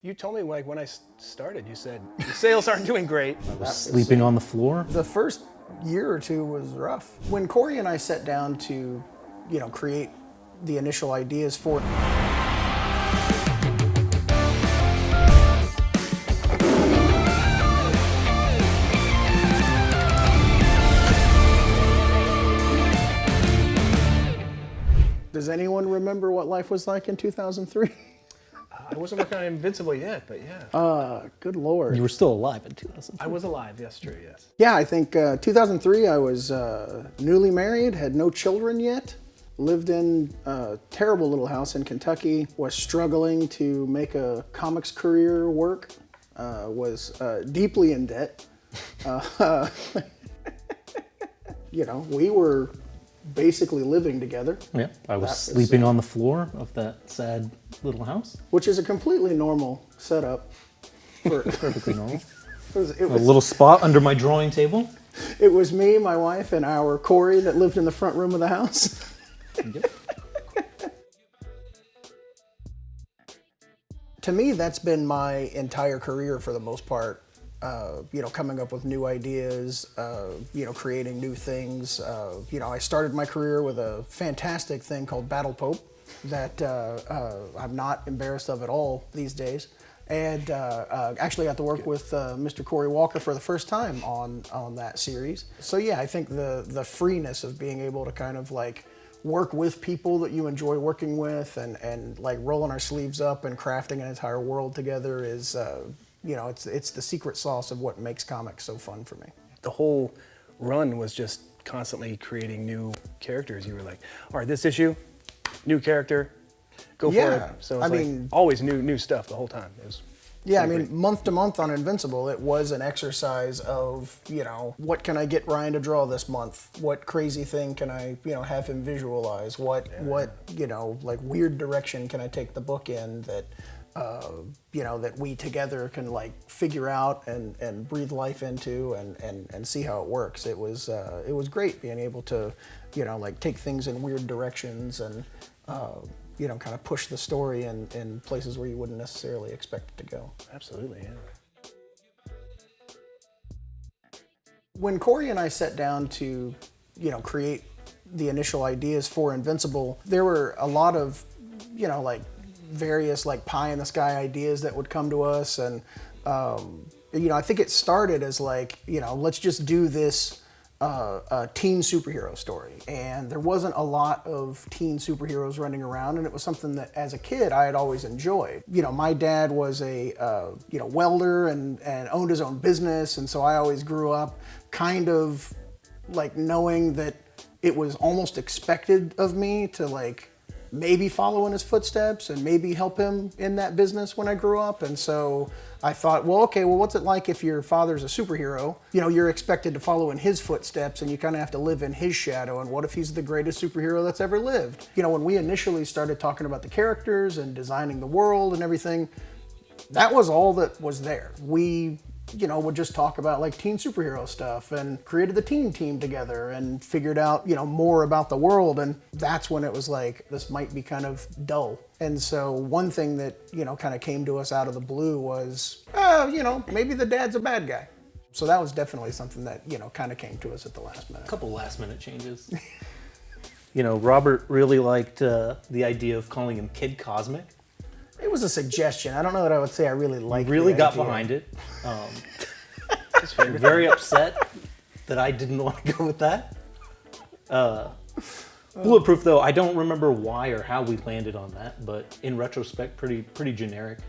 You told me like when I started, you said the sales aren't doing great. I was sleeping on the floor. The first year or two was rough. When Cory and I sat down to, create the initial ideas for it. Does anyone remember what life was like in 2003? I wasn't working on Invincible yet, but yeah. Good Lord. You were still alive in 2003. I was alive, yes, true, yes. Yeah, I think 2003 I was newly married, had no children yet, lived in a terrible little house in Kentucky, was struggling to make a comics career work, was deeply in debt. We were basically living together. Yeah, I was sleeping on the floor of that sad little house. Which is a completely normal setup. Perfectly normal. It was, A little spot under my drawing table. It was me, my wife, and our Cory that lived in the front room of the house. Yep. To me, that's been my entire career for the most part. Coming up with new ideas, creating new things. I started my career with a fantastic thing called Battle Pope that I'm not embarrassed of at all these days. And actually got to work with Mr. Cory Walker for the first time on that series. So yeah, I think the freeness of being able to kind of like work with people that you enjoy working with and like rolling our sleeves up and crafting an entire world together is, it's the secret sauce of what makes comics so fun for me. The whole run was just constantly creating new characters. You were like, all right, this issue, new character, go for it. So it's always new stuff the whole time. It was great. Month to month on Invincible, it was an exercise of, what can I get Ryan to draw this month? What crazy thing can I, have him visualize? What weird direction can I take the book in that, that we together can like figure out and breathe life into and see how it works. It was great being able to, take things in weird directions and, kind of push the story in places where you wouldn't necessarily expect it to go. Absolutely, yeah. When Cory and I sat down to, create the initial ideas for Invincible, there were a lot of, various like pie in the sky ideas that would come to us. And, I think it started as like, let's just do this teen superhero story. And there wasn't a lot of teen superheroes running around, and it was something that as a kid I had always enjoyed. My dad was a welder and owned his own business, and so I always grew up kind of like knowing that it was almost expected of me to like maybe follow in his footsteps and maybe help him in that business when I grew up. And so I thought, what's it like if your father's a superhero? You're expected to follow in his footsteps and you kind of have to live in his shadow. And what if he's the greatest superhero that's ever lived? When we initially started talking about the characters and designing the world and everything, that was all that was there. We would just talk about like teen superhero stuff and created the teen team together and figured out, more about the world. And that's when it was like, this might be kind of dull. And so one thing that, kind of came to us out of the blue was, maybe the dad's a bad guy. So that was definitely something that, kind of came to us at the last minute. A couple last minute changes. Robert really liked the idea of calling him Kid Cosmic. It was a suggestion. I don't know that I would say I really liked it. Really got behind it. Very upset that I didn't want to go with that. Bulletproof, though, I don't remember why or how we landed on that, but in retrospect, pretty generic.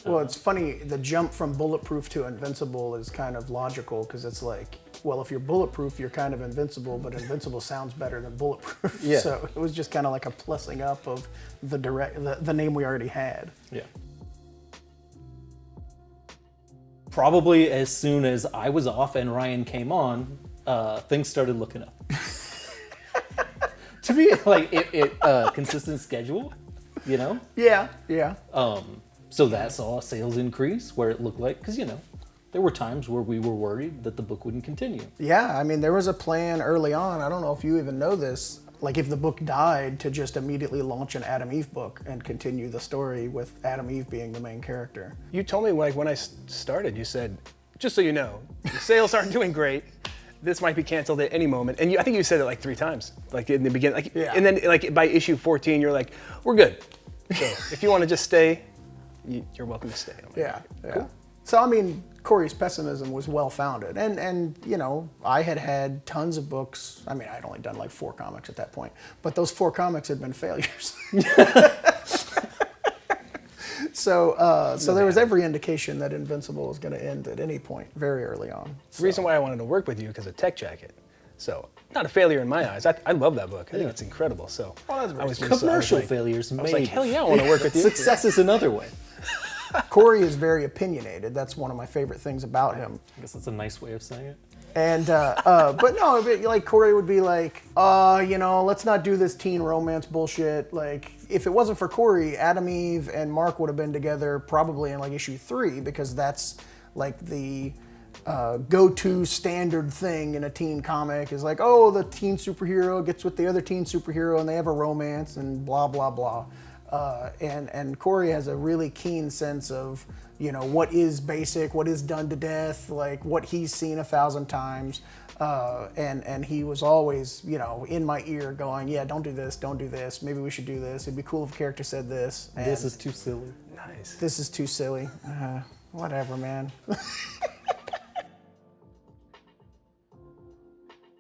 Well, it's funny, the jump from Bulletproof to Invincible is kind of logical because it's like, well, if you're bulletproof, you're kind of invincible, but invincible sounds better than bulletproof. Yeah. So it was just kind of like a plussing up of the name we already had. Yeah. Probably as soon as I was off and Ryan came on, things started looking up. To me, like consistent schedule, Yeah. So that saw sales increase where it looked like, because there were times where we were worried that the book wouldn't continue. Yeah, there was a plan early on. I don't know if you even know this. like if the book died, to just immediately launch an Adam Eve book and continue the story with Adam Eve being the main character. You told me like when I started, you said, just so you know, the sales aren't doing great. This might be canceled at any moment. And I think you said it like 3 times, like in the beginning. Like, yeah. And then like by issue 14, you're like, we're good. So if you want to just stay, you're welcome to stay. Like, yeah. Cool. So I mean, Cory's pessimism was well founded, and you know, I had tons of books. I mean, I'd only done like 4 comics at that point, but those 4 comics had been failures. So there was every indication that Invincible was going to end at any point, very early on. The reason why I wanted to work with you because of Tech Jacket. So not a failure in my eyes. I love that book. I think it's incredible. So I was commercial failures. I was like, hell yeah, I want to work with you. Success is another way. Cory is very opinionated. That's one of my favorite things about him. I guess that's a nice way of saying it. And but no, like Cory would be like, you know, let's not do this teen romance bullshit. Like, if it wasn't for Cory, Adam Eve and Mark would have been together probably in like issue 3, because that's like the go-to standard thing in a teen comic is like, oh, the teen superhero gets with the other teen superhero and they have a romance and blah blah blah. And Cory has a really keen sense of, you know, what is basic, what is done to death, like what he's seen 1,000 times. And he was always, you know, in my ear going, yeah, don't do this, maybe we should do this. It'd be cool if a character said this. And this is too silly. Nice. This is too silly. Whatever, man.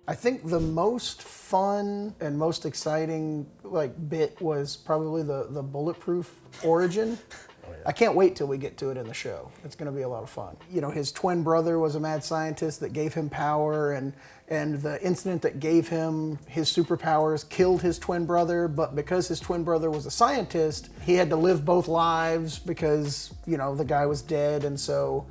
I think the most fun and most exciting like bit was probably the Bulletproof origin. Oh, yeah. I can't wait till we get to it in the show. It's going to be a lot of fun. You know, his twin brother was a mad scientist that gave him power, and the incident that gave him his superpowers killed his twin brother, but because his twin brother was a scientist, he had to live both lives because, you know, the guy was dead. And so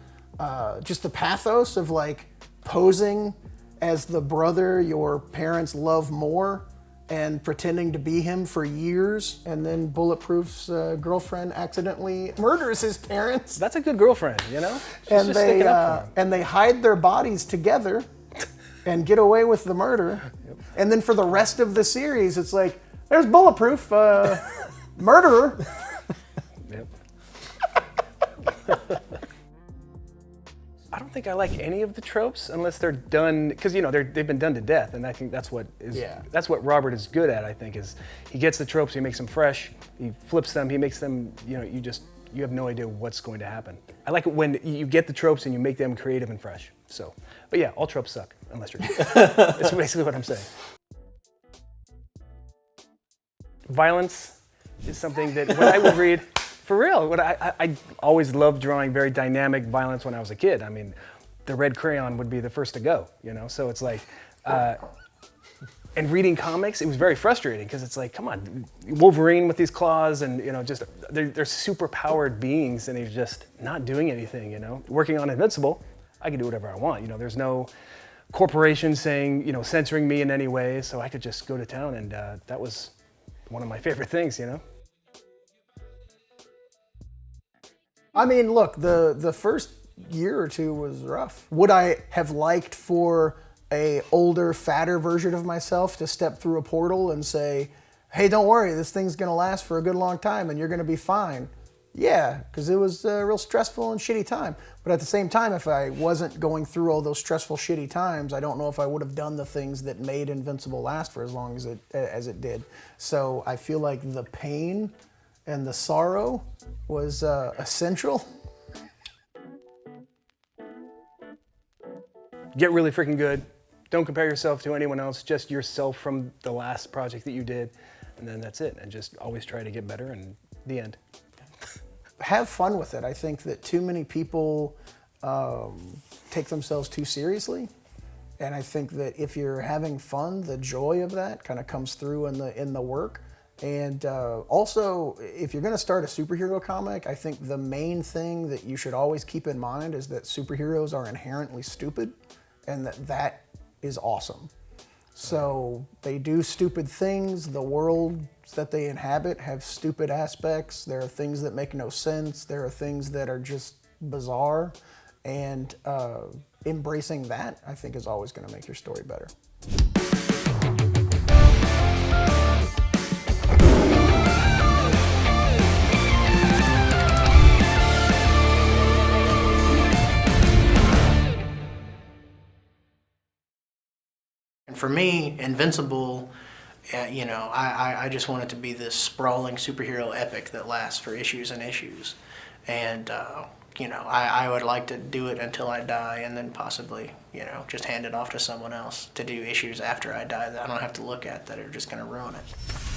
just the pathos of like posing as the brother your parents love more and pretending to be him for years, and then Bulletproof's girlfriend accidentally murders his parents. That's a good girlfriend, you know? She's And just sticking up for him. and they hide their bodies together and get away with the murder. Yep. And then for the rest of the series, it's like, there's Bulletproof, murderer. Yep. I don't think I like any of the tropes unless they're done, because you know they've been done to death, and I think that's what that's what Robert is good at. I think is he gets the tropes, he makes them fresh, he flips them, he makes them. You know, you have no idea what's going to happen. I like it when you get the tropes and you make them creative and fresh. So, but yeah, all tropes suck unless you're. That's basically what I'm saying. Violence is something that when I would read. For real, I always loved drawing very dynamic violence when I was a kid. I mean, the red crayon would be the first to go, you know? So it's like, and reading comics, it was very frustrating because it's like, come on, Wolverine with these claws and, you know, just, they're super powered beings and they're just not doing anything, you know? Working on Invincible, I can do whatever I want, you know? There's no corporation saying, you know, censoring me in any way, so I could just go to town, and that was one of my favorite things, you know? I mean, look, the first year or 2 was rough. Would I have liked for a older, fatter version of myself to step through a portal and say, hey, don't worry, this thing's gonna last for a good long time and you're gonna be fine? Yeah, because it was a real stressful and shitty time. But at the same time, if I wasn't going through all those stressful, shitty times, I don't know if I would have done the things that made Invincible last for as long as it did. So I feel like the pain and the sorrow was essential. Get really freaking good. Don't compare yourself to anyone else, just yourself from the last project that you did, and then that's it. And just always try to get better, and the end. Have fun with it. I think that too many people take themselves too seriously. And I think that if you're having fun, the joy of that kind of comes through in the work. And also, if you're going to start a superhero comic, I think the main thing that you should always keep in mind is that superheroes are inherently stupid, and that is awesome. So they do stupid things. The worlds that they inhabit have stupid aspects. There are things that make no sense. There are things that are just bizarre. And embracing that, I think, is always going to make your story better. And for me, Invincible, you know, I just want it to be this sprawling superhero epic that lasts for issues and issues. And, you know, I would like to do it until I die and then possibly, you know, just hand it off to someone else to do issues after I die that I don't have to look at that are just going to ruin it.